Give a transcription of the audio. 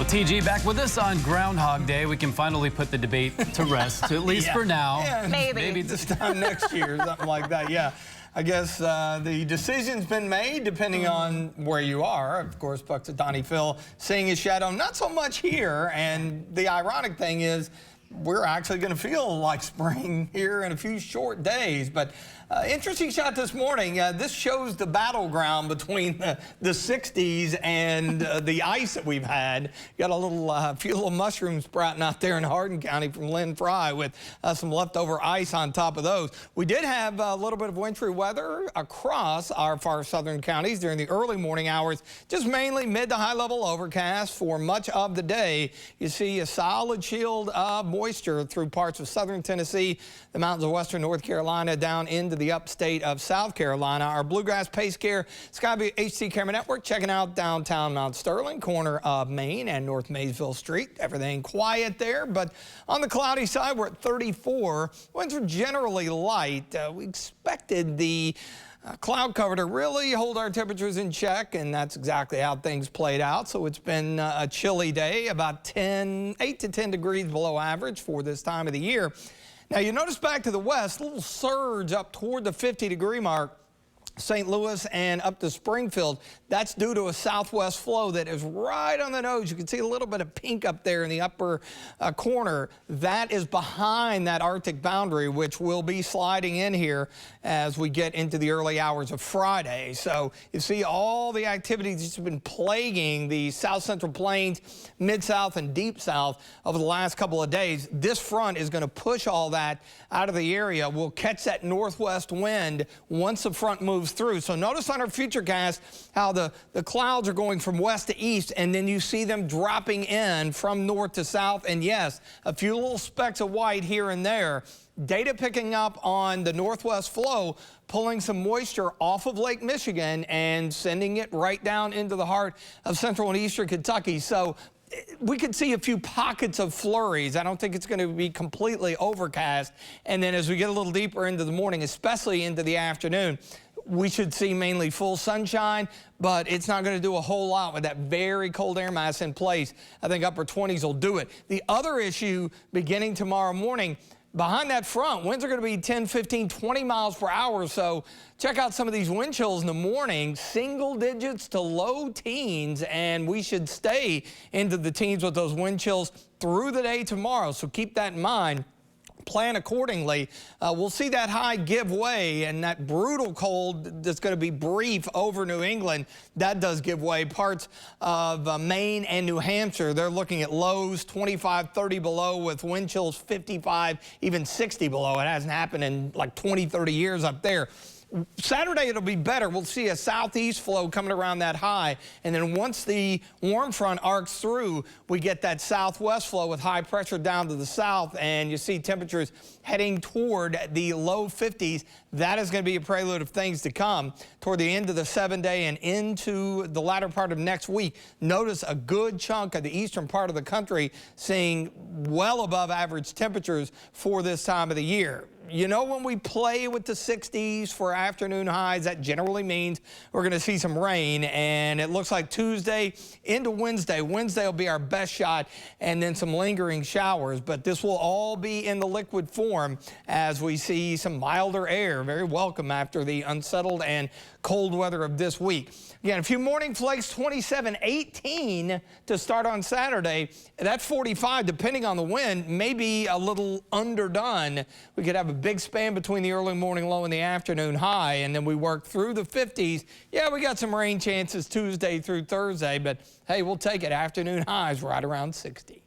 TG back with us on Groundhog Day. We can finally put the debate to rest, at least for now. Yeah, Maybe this time next year, something like that. Yeah, I guess the decision's been made depending on where you are. Of course, Puxatawny Phil seeing his shadow, not so much here. And the ironic thing is, we're actually going to feel like spring here in a few short days. But interesting shot this morning. This shows the battleground between the 60s and the ice that we've had. Got a little few little mushrooms sprouting out there in Hardin County from Lynn Fry with some leftover ice on top of those. We did have a little bit of wintry weather across our far southern counties during the early morning hours. Just mainly mid to high level overcast for much of the day. You see a solid shield of moisture through parts of southern Tennessee, the mountains of western North Carolina, down into the upstate of South Carolina. Our Bluegrass Pace Care Skyview HT camera network checking out downtown Mount Sterling, corner of Main and North Maysville Street. Everything quiet there, but on the cloudy side, we're at 34. Winds are generally light. We expected the cloud cover to really hold our temperatures in check, and that's exactly how things played out. So it's been a chilly day, about 8 to 10 degrees below average for this time of the year. Now you notice back to the west, a little surge up toward the 50-degree mark. St. Louis and up to Springfield. That's due to a southwest flow that is right on the nose. You can see a little bit of pink up there in the upper corner. That is behind that Arctic boundary, which will be sliding in here as we get into the early hours of Friday. So you see all the activity that's been plaguing the south central plains, mid-south and deep south over the last couple of days. This front is going to push all that out of the area. We'll catch that northwest wind once the front moves through. So notice on our futurecast how the clouds are going from west to east, and then you see them dropping in from north to south. And yes, a few little specks of white here and there. Data picking up on the northwest flow, pulling some moisture off of Lake Michigan and sending it right down into the heart of central and eastern Kentucky. So we could see a few pockets of flurries. I don't think it's going to be completely overcast. And then as we get a little deeper into the morning, especially into the afternoon, we should see mainly full sunshine, but it's not going to do a whole lot with that very cold air mass in place. I think upper 20s will do it. The other issue beginning tomorrow morning, behind that front, winds are going to be 10, 15, 20 miles per hour. So check out some of these wind chills in the morning, single digits to low teens, and we should stay into the teens with those wind chills through the day tomorrow. So keep that in mind. Plan accordingly. We'll see that high give way, and that brutal cold that's going to be brief over New England, that does give way. Parts of Maine and New Hampshire, they're looking at lows 25, 30 below with wind chills 55, even 60 below. It hasn't happened in like 20, 30 years up there. Saturday, it'll be better. We'll see a southeast flow coming around that high. And then once the warm front arcs through, we get that southwest flow with high pressure down to the south. And you see temperatures heading toward the low 50s. That is going to be a prelude of things to come toward the end of the 7-day and into the latter part of next week. Notice a good chunk of the eastern part of the country seeing well above average temperatures for this time of the year. You know, when we play with the 60s for afternoon highs, that generally means we're going to see some rain. And it looks like Tuesday into Wednesday. Wednesday will be our best shot, and then some lingering showers. But this will all be in the liquid form as we see some milder air. Very welcome after the unsettled and cold weather of this week. Again, a few morning flakes, 27, 18 to start on Saturday. That 45, depending on the wind, may be a little underdone. We could have a big span between the early morning low and the afternoon high, and then we work through the 50s. Yeah, we got some rain chances Tuesday through Thursday, but hey, we'll take it. Afternoon highs right around 60.